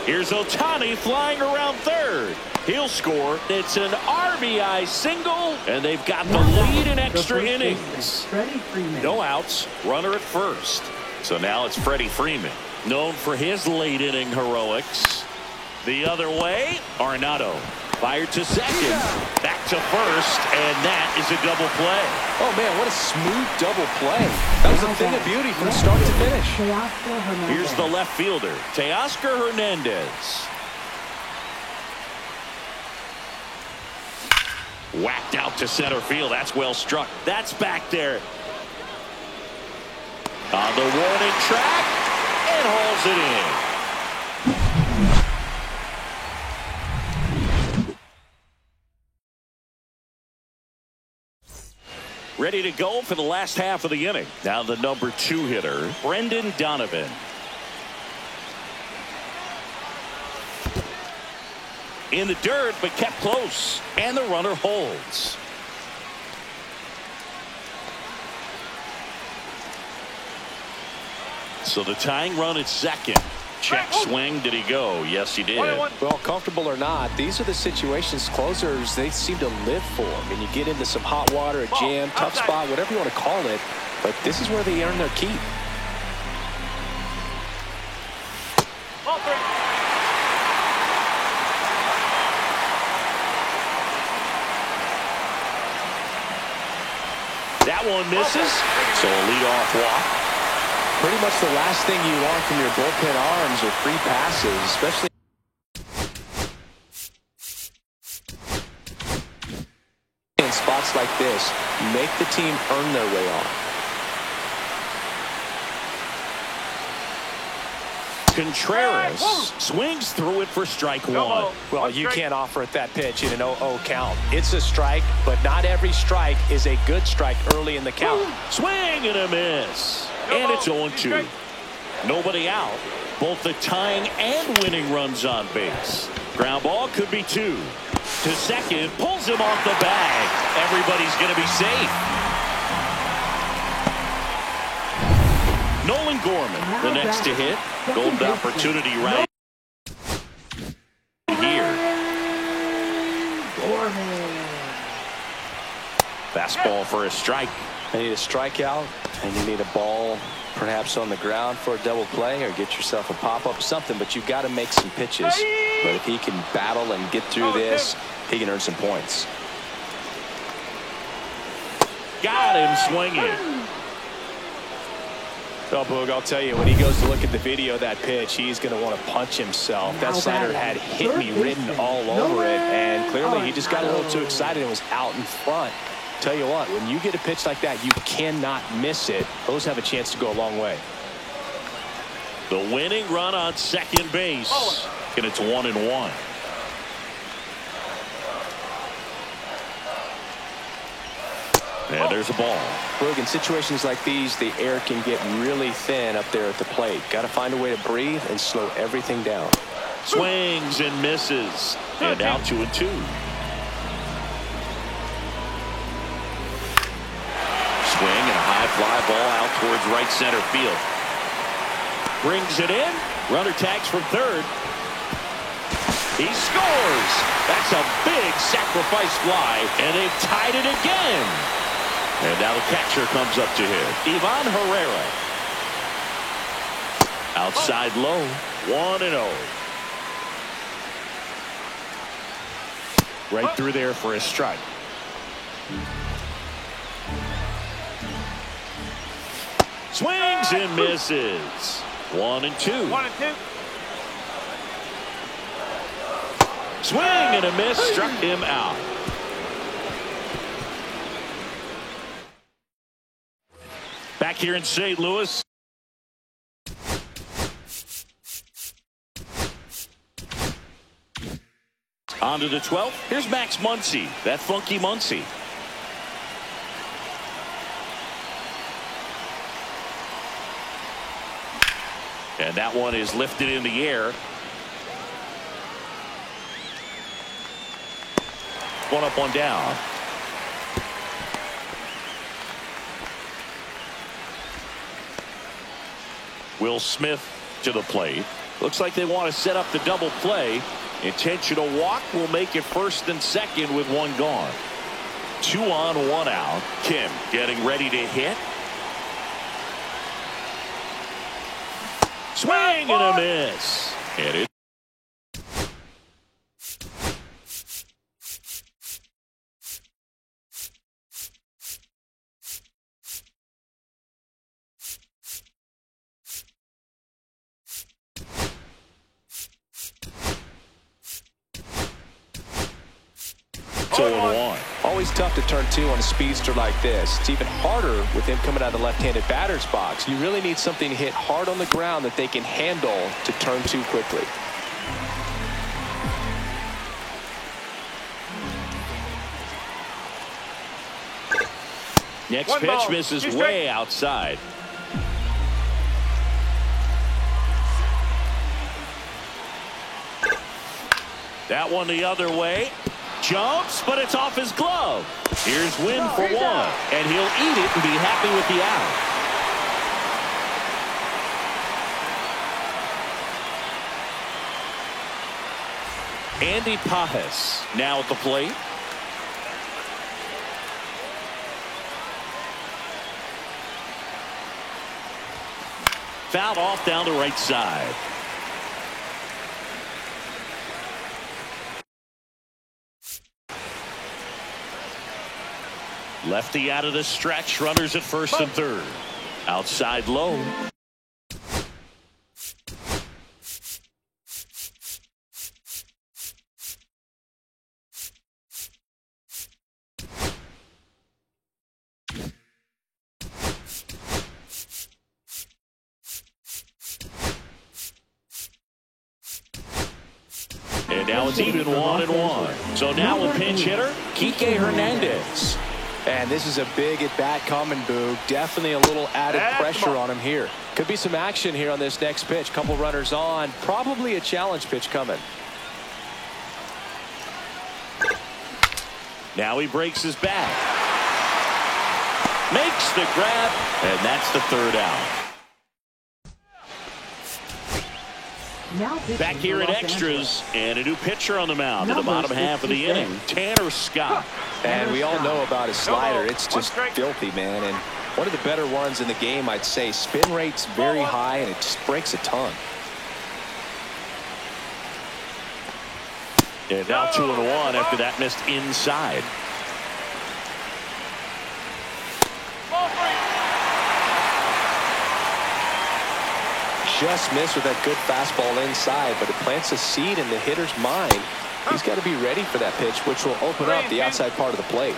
Here's Ohtani flying around third. He'll score. It's an RBI single, and they've got the lead in extra The first innings. baseman, Freddie Freeman. No outs, runner at first. So now it's Freddie Freeman, known for his late inning heroics. The other way, Arenado fired to second, back to first, and that is a double play. Oh, man, what a smooth double play. That was a thing of beauty from start to finish. Teoscar Hernandez. Here's the left fielder, Teoscar Hernandez. Whacked out to center field. That's well struck. That's back there. On the warning track, and hauls it in. Ready to go for the last half of the inning. Now the number 2 hitter, Brendan Donovan. In the dirt, but kept close, and the runner holds. So the tying run at second. Check swing. Did he go? Yes, he did. 1-1. Well, comfortable or not, these are the situations closers they seem to live for. I mean, you get into some hot water, a jam, tough spot, whatever you want to call it, but this is where they earn their keep. Ball 3. That one misses. So a leadoff walk. Pretty much the last thing you want from your bullpen arms are free passes, especially in spots like this. Make the team earn their way on. Contreras swings through it for strike 1. Well, you can't offer it that pitch in an 0-0 count. It's a strike, but not every strike is a good strike early in the count. Swing and a miss. And it's 0-2. Nobody out. Both the tying and winning runs on base. Ground ball could be 2. To second, pulls him off the bag. Everybody's going to be safe. Nolan Gorman, the next to hit. Golden opportunity right here. Fastball for a strike. You need a strikeout, and you need a ball perhaps on the ground for a double play, or get yourself a pop-up, something, but you've got to make some pitches. But if he can battle and get through this, he can earn some points. Got him swinging. Oh, Boog, I'll tell you, when he goes to look at the video of that pitch, he's going to want to punch himself. That slider had hit me written all over it, and clearly he just got a little too excited and was out in front. Tell you what, when you get a pitch like that, you cannot miss it. Those have a chance to go a long way. The winning run on second base, and it's 1-1. And there's a ball. Look, in situations like these, the air can get really thin up there at the plate. Got to find a way to breathe and slow everything down. Swings and misses, and out 2-2. Swing and a high fly ball out towards right center field. Brings it in. Runner tags from third. He scores. That's a big sacrifice fly, and they've tied it again. And now the catcher comes up to hit. Ivan Herrera. Outside low. 1-0. Right through there for a strike. Swings and misses. 1-2. 1-2. Swing and a miss, struck him out. Back here in St. Louis. On to the 12th. Here's Max Muncy, that funky Muncy. And that one is lifted in the air. One up, one down. Will Smith to the plate. Looks like they want to set up the double play. Intentional walk will make it first and second with one gone. 2 on, 1 out. Kim getting ready to hit. Swing and a miss. And it. Always tough to turn 2 on a speedster like this. It's even harder with him coming out of the left-handed batter's box. You really need something to hit hard on the ground that they can handle to turn 2 quickly. Next pitch misses way outside. That one the other way. Jumps, but it's off his glove. Here's Wynn for 1, and he'll eat it and be happy with the out. Andy Pages now at the plate. Fouled off down the right side. Lefty out of the stretch. Runners at first and third. Outside low. And now it's even 1-1. So now a pinch hitter, Kike Hernandez. And this is a big at-bat coming, Boog. Definitely a little added pressure on him here. Could be some action here on this next pitch. Couple runners on. Probably a challenge pitch coming. Now he breaks his back. Makes the grab, and that's the third out. Now pitching Back here for in Los extras, Angeles. and a new pitcher on the mound in the Number bottom half of the 66. inning, Tanner Scott. And we all know about his slider. ball, It's one just strike. filthy, man. And one of the better ones in the game, I'd say. Spin rate's very high, and it just breaks a ton. And now 2-1 after that missed inside. Ball 3. Just missed with that good fastball inside, but it plants a seed in the hitter's mind. He's got to be ready for that pitch, which will open up the outside part of the plate.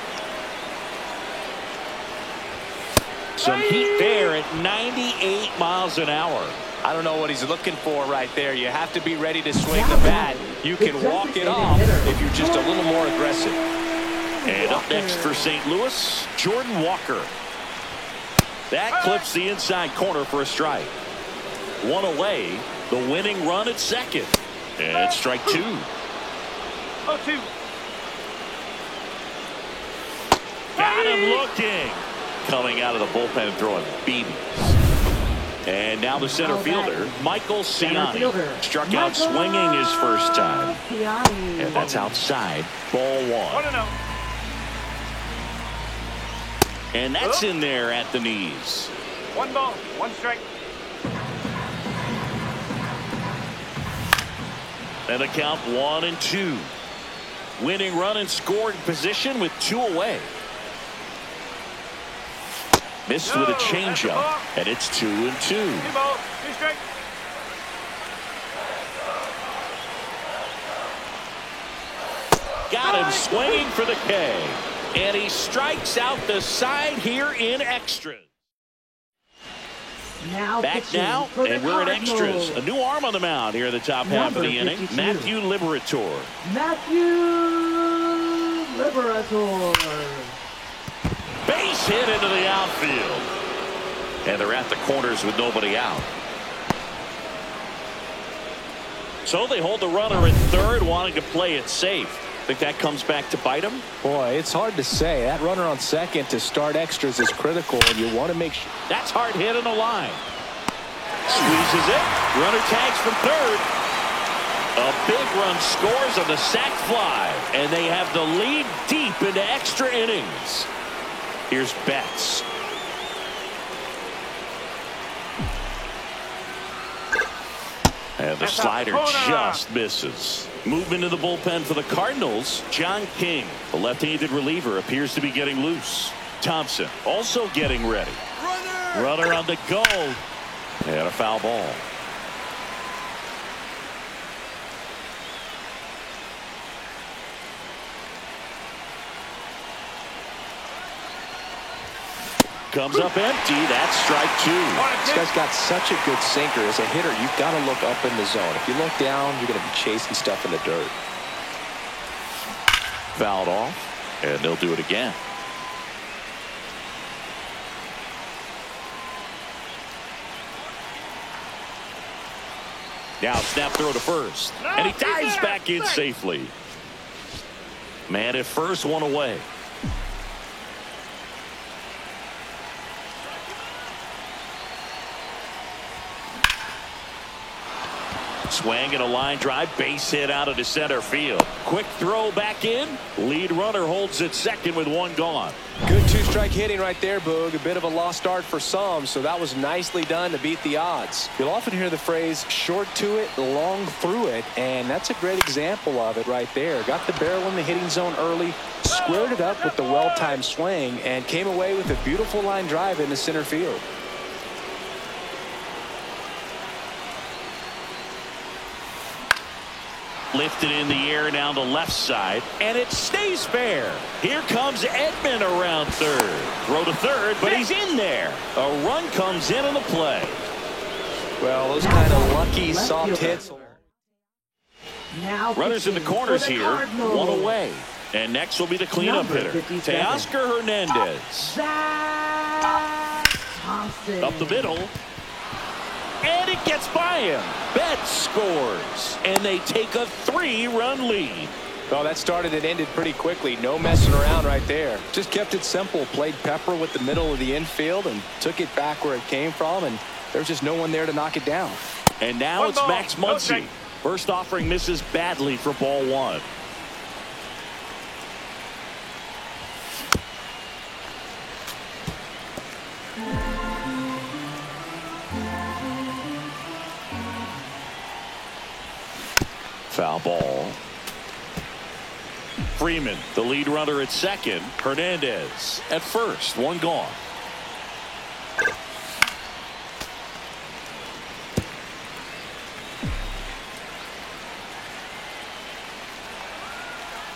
Some heat there at 98 miles an hour. I don't know what he's looking for right there. You have to be ready to swing the bat. You can walk it off if you're just a little more aggressive. And up next for St. Louis, Jordan Walker. That clips the inside corner for a strike. One away, the winning run at second. And it's strike 2. 0-2. Got him looking. Coming out of the bullpen and throwing BBs. And now the center fielder, Michael Ciani. Struck out swinging his first time. And that's outside. Ball 1. 1-0. And that's in there at the knees. 1 ball, 1 strike. And a count 1-2. Winning run in scoring position with 2 away. Missed with a changeup, and it's 2-2. 2 balls, 2 strikes. Got him swinging for the K. And he strikes out the side here in extras. Back now, and we're in extras. A new arm on the mound here in the top half of the inning. 52. Matthew Liberator. Base hit into the outfield. And they're at the corners with nobody out. So they hold the runner at third, wanting to play it safe. Think that comes back to bite him? Boy, it's hard to say. That runner on second to start extras is critical, and you want to make sure. That's hard hit on the line. Squeezes it. Runner tags from third. A big run scores on the sac fly, and they have the lead deep into extra innings. Here's Betts. And the slider just misses. Movement in the bullpen for the Cardinals. John King, the left-handed reliever, appears to be getting loose. Thompson also getting ready. Runner on the go. And a foul ball. Comes up empty. That's strike 2. This guy's got such a good sinker. As a hitter, you've got to look up in the zone. If you look down, you're going to be chasing stuff in the dirt. Fouled off, and they'll do it again. Now snap throw to first, and he dives back in safely. Man at first, 1 away. Swing and a line drive, base hit out into center field. Quick throw back in. Lead runner holds at second with 1 gone. Good 2-strike hitting right there, Boog. A bit of a lost start for some, so that was nicely done to beat the odds. You'll often hear the phrase short to it, long through it, and that's a great example of it right there. Got the barrel in the hitting zone early, squared it up with the well-timed swing, and came away with a beautiful line drive into center field. Lifted in the air down the left side, and it stays fair. Here comes Edman around third. Throw to third, but he's in there. A run comes in on the play. Well, those kind of lucky soft hits. Now Runners in the corners here, 1 away. And next will be the cleanup Number hitter, 57. Teoscar Hernandez. Zach Thompson. Up the middle. And it gets by him. Betts scores. And they take a 3-run lead. Oh, that started and ended pretty quickly. No messing around right there. Just kept it simple. Played pepper with the middle of the infield and took it back where it came from. And there's just no one there to knock it down. And now One it's ball, Max no Muncy. strike. First offering misses badly for ball one. Foul ball. Freeman, the lead runner at second. Hernandez at first. One gone.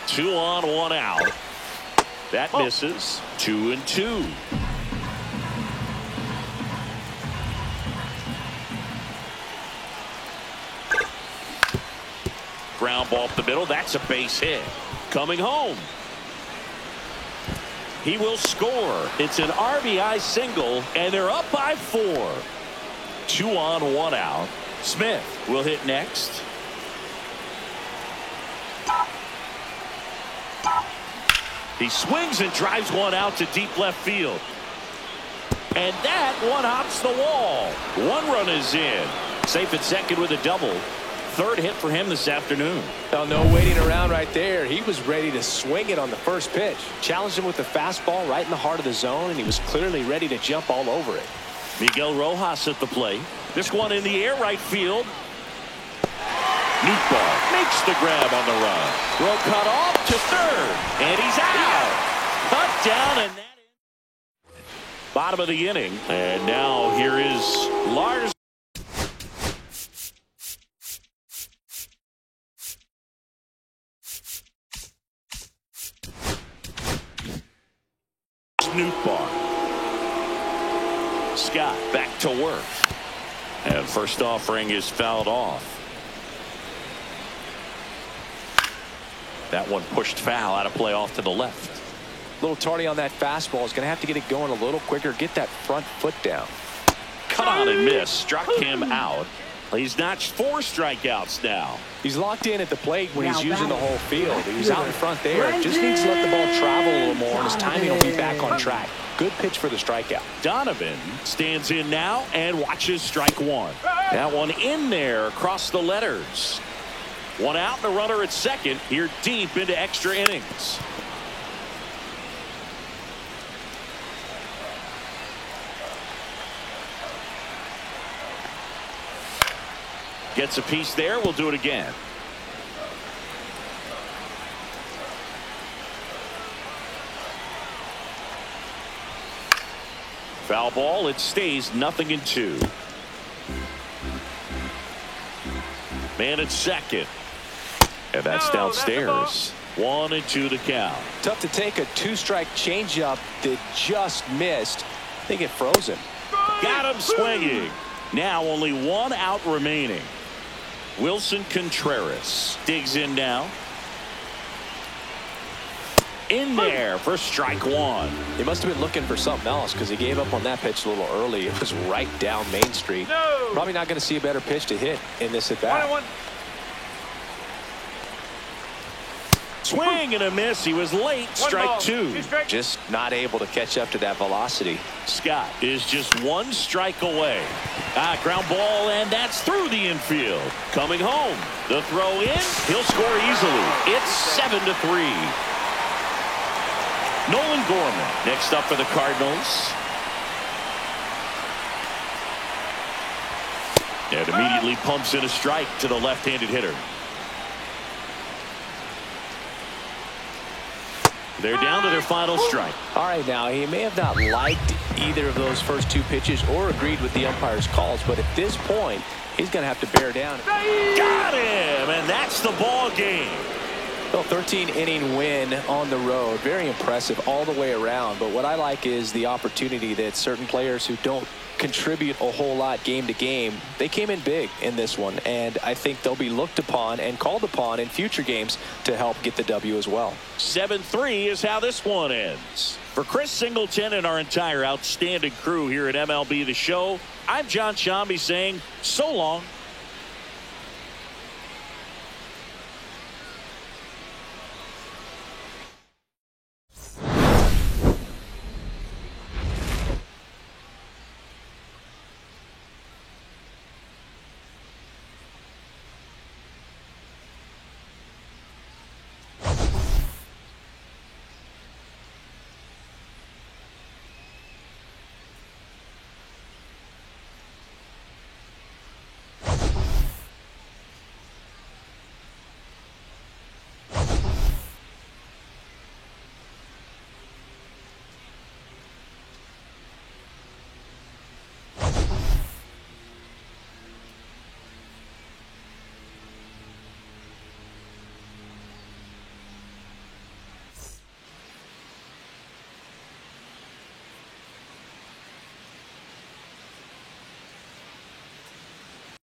Two on, one out. That misses. 2-2. Ground ball up the middle. That's a base hit. Coming home. He will score. It's an RBI single, and they're up by 4. 2 on, 1 out. Smith will hit next. He swings and drives one out to deep left field. And that one hops the wall. 1 run is in. Safe at second with a double. Third hit for him this afternoon. Well, no waiting around right there. He was ready to swing it on the first pitch. Challenged him with the fastball right in the heart of the zone, and he was clearly ready to jump all over it. Miguel Rojas at the plate. This one in the air right field. Nootbaar makes the grab on the run. Throw cut off to third. And he's out. Cut down, and that is bottom of the inning. And now here is Lars Nootbaar. Scott back to work. And first offering is fouled off. That one pushed foul out of play off to the left. A little tardy on that fastball. Is going to have to get it going a little quicker. Get that front foot down. Cut on and miss. Struck him out. He's notched 4 strikeouts now. He's locked in at the plate when he's Now using the batting. whole field. He was out in front there. Just needs to let the ball travel a little more, and his timing will be back on track. Good pitch for the strikeout. Donovan stands in now and watches strike one. That one in there across the letters. One out and a runner at second here deep into extra innings. Gets a piece there. We'll do it again. Foul ball. It stays 0-2. Man at second. And that's downstairs. 1-2 to count. Tough to take a 2-strike changeup that just missed. I think it froze him. Got him swinging. Now only 1 out remaining. Wilson Contreras digs in now. In there for strike one. He must have been looking for something else because he gave up on that pitch a little early. It was right down Main Street. No. Probably not going to see a better pitch to hit in this at bat. 1-1. Swing and a miss. He was late. Strike 2. Just not able to catch up to that velocity. Scott is just 1 strike away. Ground ball, and that's through the infield. Coming home. The throw in. He'll score easily. It's 7-3. Nolan Gorman next up for the Cardinals. And immediately pumps in a strike to the left-handed hitter. They're down to their final strike. All right, now, he may have not liked either of those first 2 pitches or agreed with the umpire's calls, but at this point, he's going to have to bear down. Got him, and that's the ball game. Well, 13-inning win on the road. Very impressive all the way around. But what I like is the opportunity that certain players who don't contribute a whole lot game to game, they came in big in this one. And I think they'll be looked upon and called upon in future games to help get the W as well. 7-3 is how this one ends. For Chris Singleton and our entire outstanding crew here at MLB The Show, I'm John Shambi saying so long.